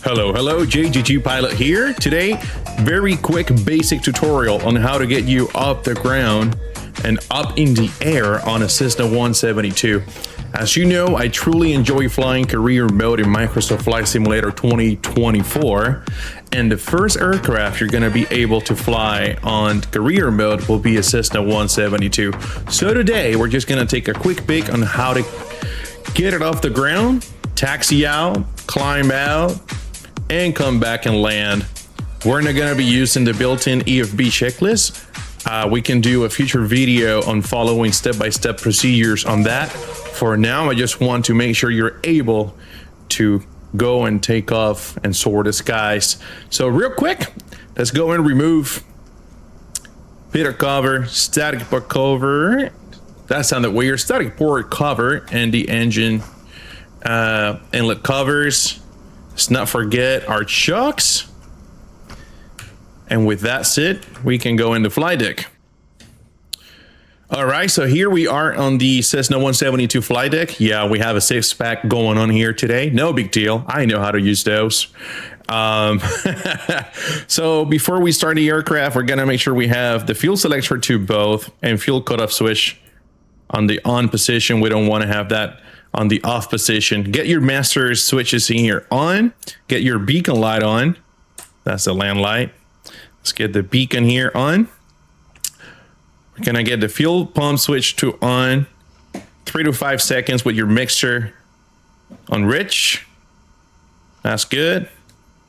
Hello, JGG Pilot here. Today, very quick basic tutorial on how to get you off the ground and up in the air on a Cessna 172. As you know, I truly enjoy flying career mode in Microsoft Flight Simulator 2024, and the first aircraft you're going to be able to fly on career mode will be a Cessna 172. So today, we're just going to take a quick peek on how to get it off the ground, taxi out, climb out, and come back and land. We're not going to be using the built-in EFB checklist. We can do a future video on following step-by-step procedures on that. For now, I just want to make sure you're able to go and take off and soar the skies. So real quick, let's go and remove pitot cover, static port cover. That sounded weird. Static port cover and the engine inlet covers. Let's not forget our chocks. And with that said, we can go into flight deck. All right, so here we are on the Cessna 172 flight deck. Yeah, we have a 6-pack going on here today. No big deal. I know how to use those. So before we start the aircraft, we're gonna make sure we have the fuel selector to both and fuel cutoff switch on the on position. We don't want to have that on the off position. Get your master switches in here on. Get your beacon light on. That's the land light. Let's get the beacon here on. We're gonna get the fuel pump switch to on. 3 to 5 seconds with your mixture on rich. That's good.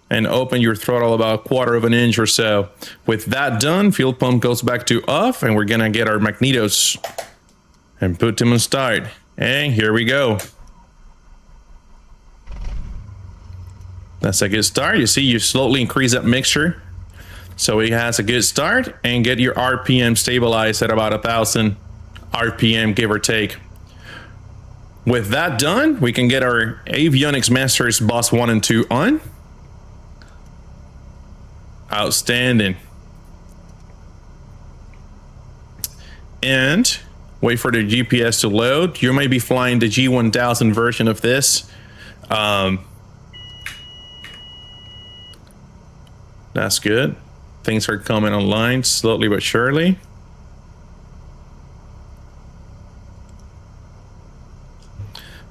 And open your throttle about 1/4 of an inch or so. With that done, fuel pump goes back to off, and we're gonna get our magnetos and put them on start. And here we go. That's a good start. You see, you slowly increase that mixture so it has a good start, and get your RPM stabilized at about 1,000 RPM, give or take. With that done, we can get our avionics masters boss 1 and 2 on. Outstanding. And wait for the GPS to load. You may be flying the G1000 version of this. That's good. Things are coming online slowly but surely.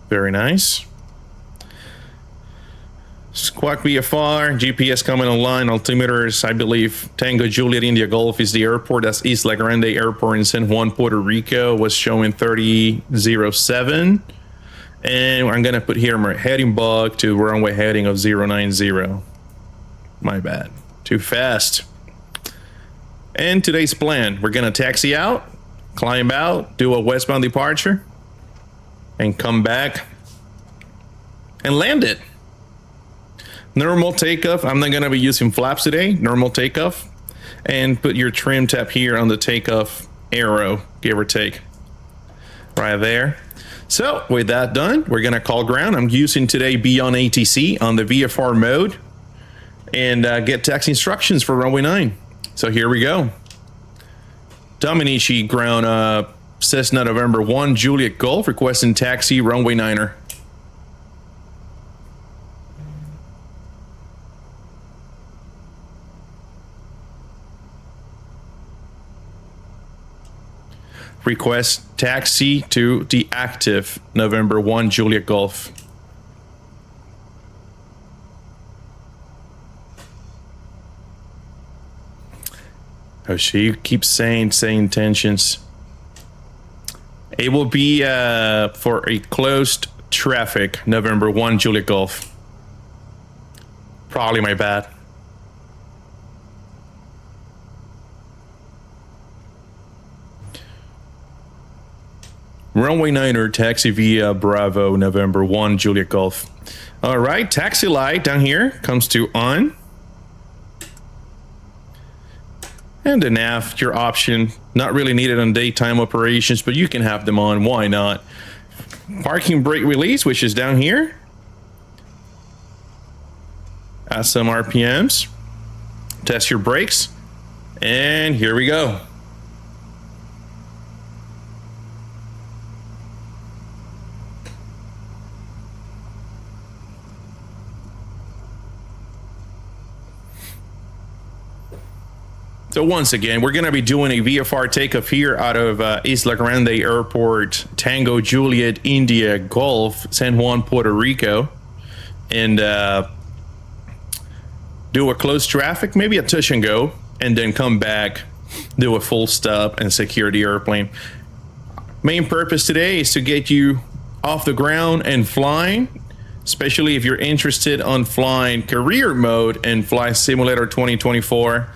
Very nice. Squawk VFR, GPS coming online, altimeters, I believe Tango Juliet India Golf is the airport. That's East La Grande Airport in San Juan, Puerto Rico, was showing 3007. And I'm gonna put here my heading bug to runway heading of 090. My bad, too fast. And today's plan, we're gonna taxi out, climb out, do a westbound departure, and come back and land it. Normal takeoff. I'm not going to be using flaps today. Normal takeoff. And put your trim tab here on the takeoff arrow, give or take. Right there. So with that done, we're going to call ground. I'm using today Beyond ATC on the VFR mode. And get taxi instructions for runway 9. So here we go. Dominici ground Cessna November 1 Juliet Golf requesting taxi runway 9er. Request taxi to the active November 1 Juliet Golf. Oh, she keeps saying intentions. It will be for a closed traffic November 1 Juliet Golf. Probably my bad. Runway 9er, taxi via Bravo, November 1, Juliet Golf. All right, taxi light down here comes to on. And the nav, your option, not really needed on daytime operations, but you can have them on, why not? Parking brake release, which is down here. Add some RPMs. Test your brakes. And here we go. So once again, we're going to be doing a VFR takeoff here out of Isla Grande Airport, Tango Juliet India Golf, San Juan, Puerto Rico, and do a close traffic, maybe a touch and go, and then come back, do a full stop, and secure the airplane. Main purpose today is to get you off the ground and flying, especially if you're interested on flying career mode and Flight Simulator 2024.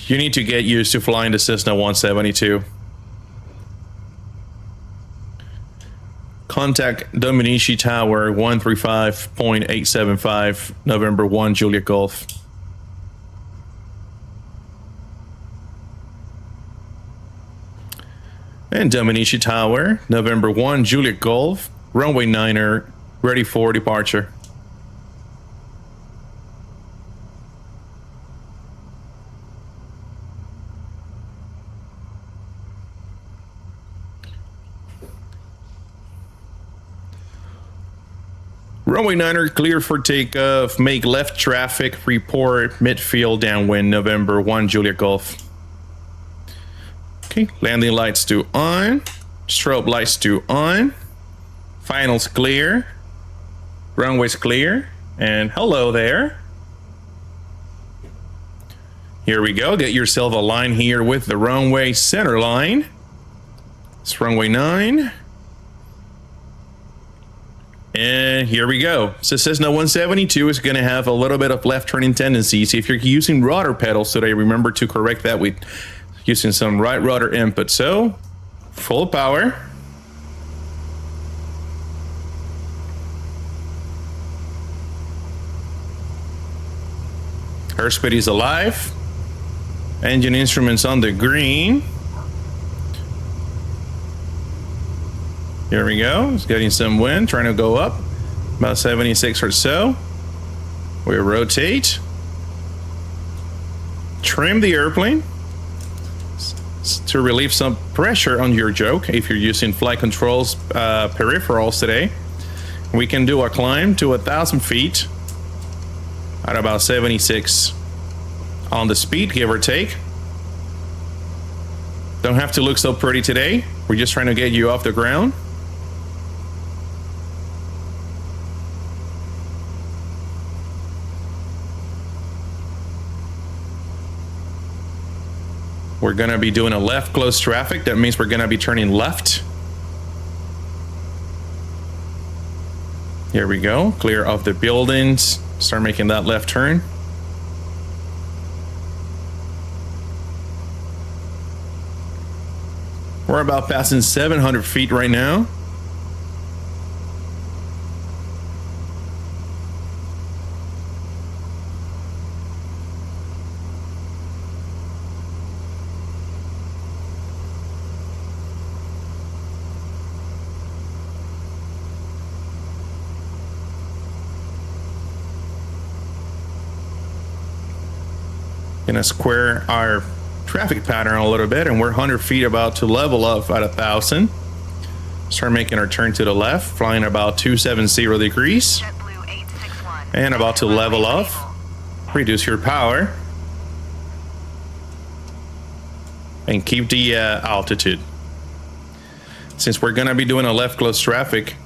You need to get used to flying the Cessna 172. Contact Dominici Tower 135.875, November 1, Juliet Golf. And Dominici Tower, November 1, Juliet Golf, runway 9er, ready for departure. Runway 9er clear for takeoff. Make left traffic. Report midfield downwind. November 1 Juliet Golf. Okay, landing lights to on. Strobe lights to on. Finals clear. Runways clear. And hello there. Here we go. Get yourself a line here with the runway center line. It's runway 9. And here we go. So Cessna 172 is going to have a little bit of left turning tendencies. If you're using rudder pedals today, remember to correct that with using some right rudder input. So full power. Airspeed is alive. Engine instruments on the green. Here we go. It's getting some wind, trying to go up about 76 or so. We rotate. Trim the airplane to relieve some pressure on your yoke if you're using flight controls peripherals today. We can do a climb to 1,000 feet at about 76 on the speed, give or take. Don't have to look so pretty today. We're just trying to get you off the ground. We're going to be doing a left close traffic. That means we're going to be turning left. Here we go. Clear of the buildings. Start making that left turn. We're about passing 700 feet right now. Gonna square our traffic pattern a little bit, and we're 100 feet about to level up at 1,000. Start making our turn to the left, flying about 270 degrees, and about to level off. Reduce your power and keep the altitude. Since we're gonna be doing a left close traffic,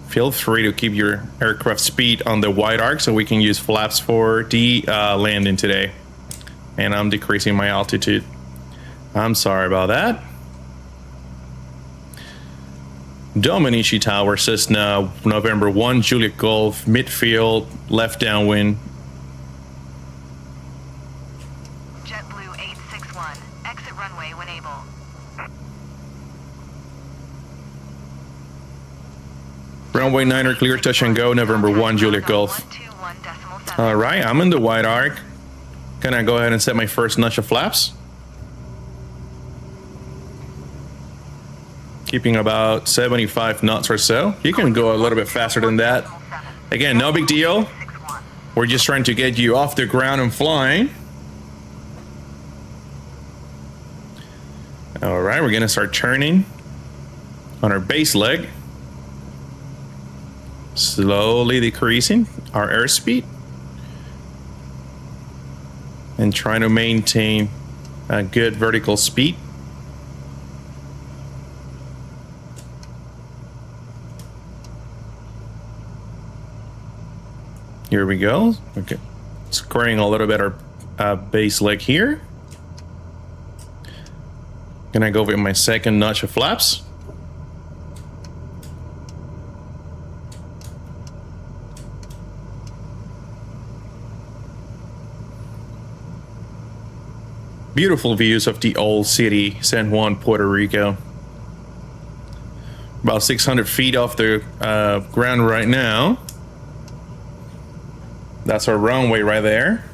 feel free to keep your aircraft speed on the wide arc so we can use flaps for the landing today. And I'm decreasing my altitude. I'm sorry about that. Dominici Tower, Cessna, November 1, Juliet Golf, midfield, left downwind. JetBlue 861, exit runway when able. Runway 9er clear, touch and go, November 1, Juliet Golf. All right, I'm in the wide arc. Gonna go ahead and set my first notch of flaps. Keeping about 75 knots or so. You can go a little bit faster than that. Again, no big deal. We're just trying to get you off the ground and flying. All right, we're gonna start turning on our base leg. Slowly decreasing our airspeed. and trying to maintain a good vertical speed. Here we go. Okay, squaring a little bit our base leg here. Gonna go with my second notch of flaps. Beautiful views of the old city, San Juan, Puerto Rico. About 600 feet off the ground right now. That's our runway right there.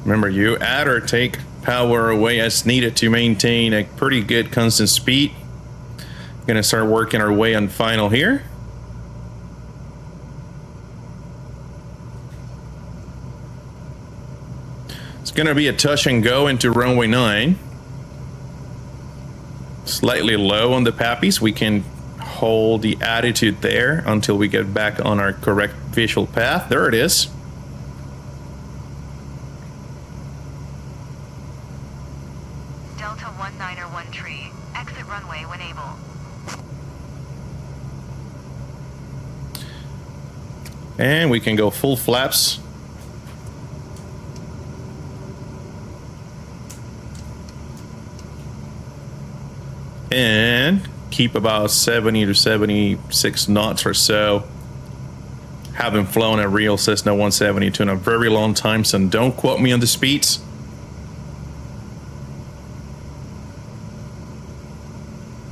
Remember, you add or take power away as needed to maintain a pretty good constant speed. Gonna start working our way on final here. It's gonna be a touch and go into runway 9. Slightly low on the pappies. We can hold the attitude there until we get back on our correct visual path. There it is. Delta 19 tree. Exit runway when able. And we can go full flaps. And keep about 70 to 76 knots or so. Haven't flown a real Cessna 172 in a very long time, so don't quote me on the speeds.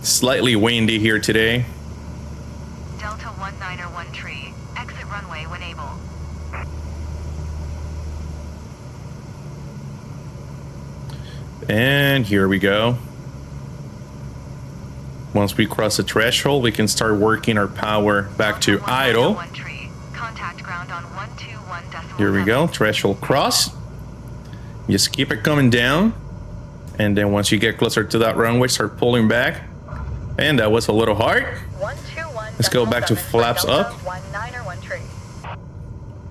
Slightly windy here today. Delta 19 tree. Exit runway when able. And here we go. Once we cross the threshold, we can start working our power back to idle. Contact ground on 121.7. Here we go, threshold cross. Just keep it coming down. And then once you get closer to that runway, start pulling back. And that was a little hard. Let's go back to flaps up.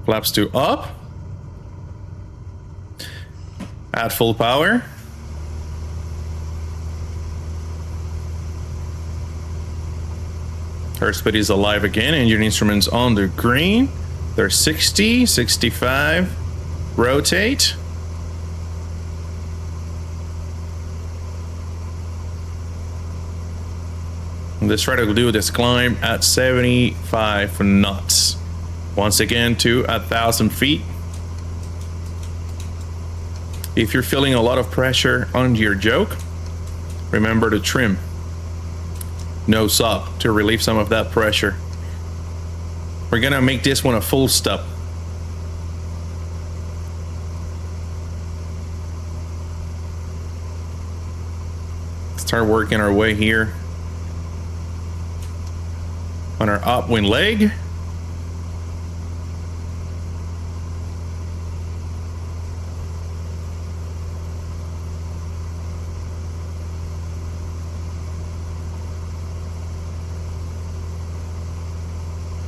Flaps to up. Add full power. Airspeed is alive again. Engine instruments on the green. They're 60, 65. Rotate. Let's try to do this climb at 75 knots. Once again to 1,000 feet. If you're feeling a lot of pressure on your yoke, remember to trim. Nose up to relieve some of that pressure. We're gonna make this one a full stop. Start working our way here on our upwind leg.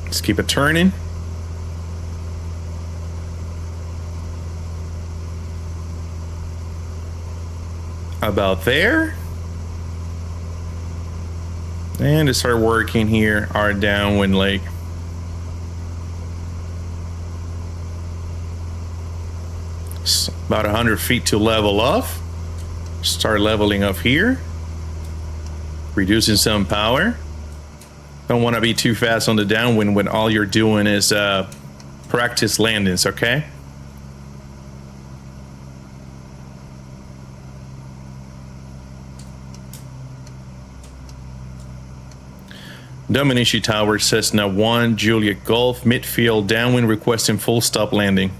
Just keep it turning. About there. And to start working here, our downwind leg. It's about 100 feet to level off. Start leveling up here. Reducing some power. Don't want to be too fast on the downwind when all you're doing is practice landings, okay? Dominici Tower, Cessna 1, Juliet Golf, midfield, downwind requesting full stop landing.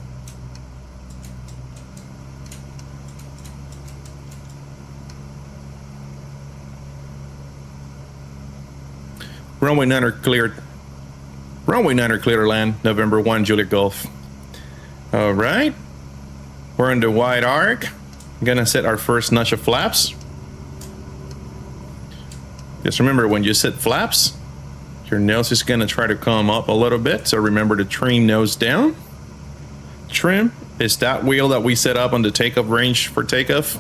Runway 9 are cleared. Runway 9 are clear to land, November 1, Juliet Golf. All right. We're in the wide arc. I'm gonna set our first notch of flaps. Just remember, when you set flaps, Your nose is gonna try to come up a little bit, so remember to trim nose down. Trim is that wheel that we set up on the takeoff range for takeoff.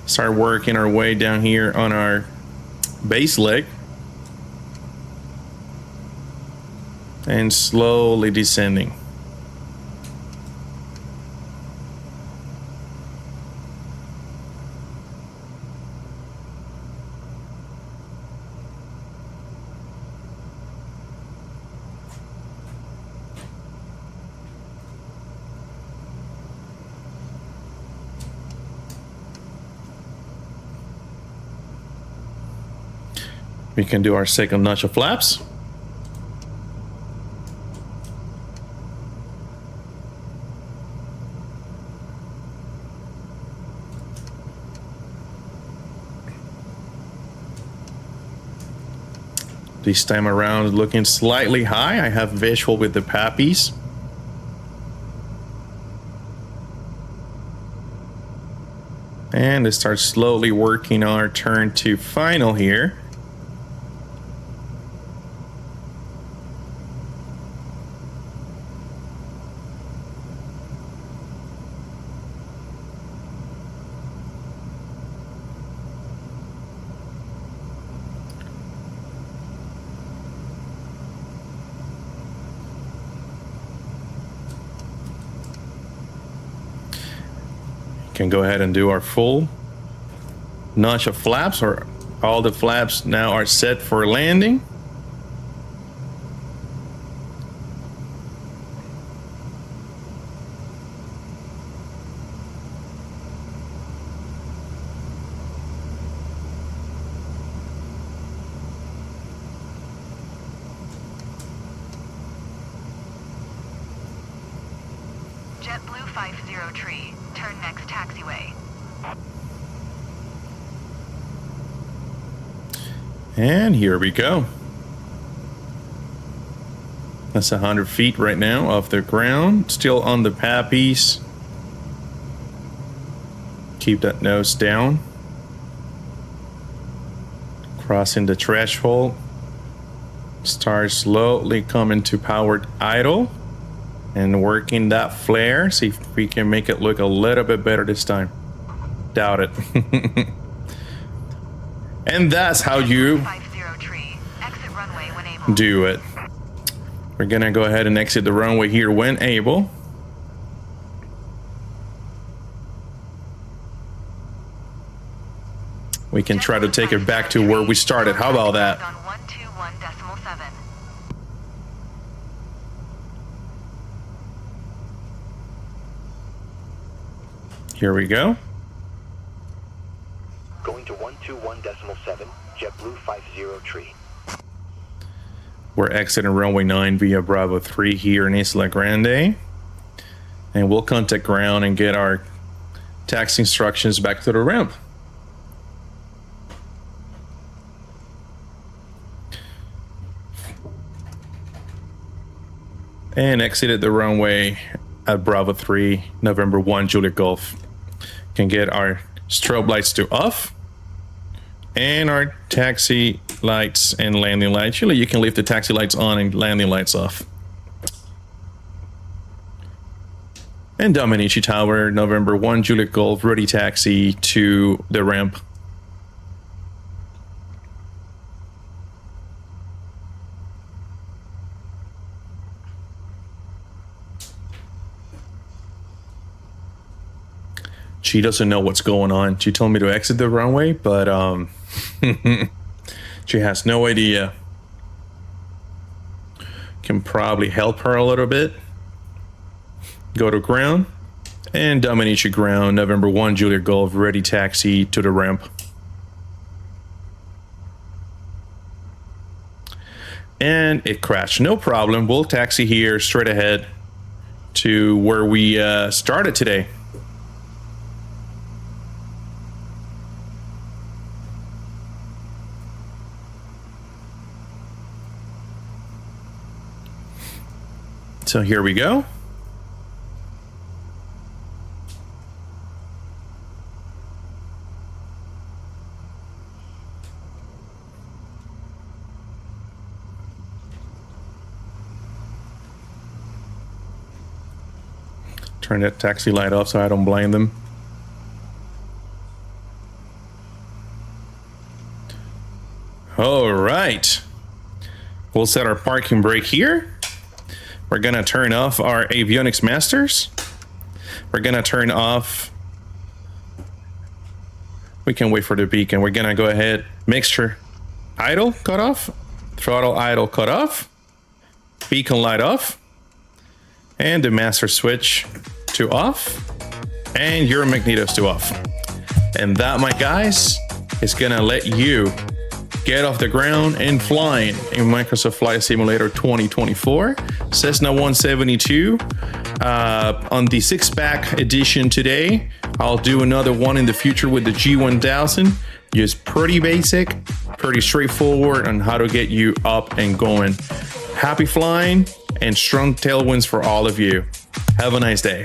Start working our way down here on our base leg. And slowly descending. We can do our second notch of flaps. This time around, looking slightly high. I have visual with the pappies. And let's start slowly working our turn to final here. Can go ahead and do our full notch of flaps, or all the flaps now are set for landing. JetBlue 50 tree. Turn next taxiway. And here we go. That's 100 feet right now off the ground. Still on the pappies. Keep that nose down. Crossing the threshold. Start slowly coming to powered idle. And working that flare. See if we can make it look a little bit better this time. Doubt it. And that's how you do it. We're gonna go ahead and exit the runway here when able. We can try to take it back to where we started. How about that? Here we go. Going to 121.7, JetBlue 50 tree. We're exiting runway 9 via Bravo 3 here in Isla Grande. And we'll contact ground and get our taxi instructions back to the ramp. And exited the runway at Bravo 3, November 1, Juliet Golf. Can get our strobe lights to off. And our taxi lights and landing lights. Usually you can leave the taxi lights on and landing lights off. And Dominici Tower, November 1, Juliet Golf, ready taxi to the ramp. She doesn't know what's going on. She told me to exit the runway, but she has no idea. Can probably help her a little bit. Go to ground. And Dominici ground, November 1, Juliet Golf, ready taxi to the ramp. And it crashed. No problem. We'll taxi here straight ahead to where we started today. So here we go. turn that taxi light off so I don't blind them. All right. We'll set our parking brake here. We're gonna turn off our avionics masters. We're gonna turn off. We can wait for the beacon. We're gonna go ahead, mixture idle cut off, throttle idle cut off, beacon light off, and the master switch to off, and your magnetos to off. And that, my guys, is gonna let you get off the ground and flying in Microsoft Flight Simulator 2024 Cessna 172 on the 6-pack edition today. I'll do another one in the future with the G1000. Just pretty basic, pretty straightforward on how to get you up and going. Happy flying and strong tailwinds for all of you. Have a nice day.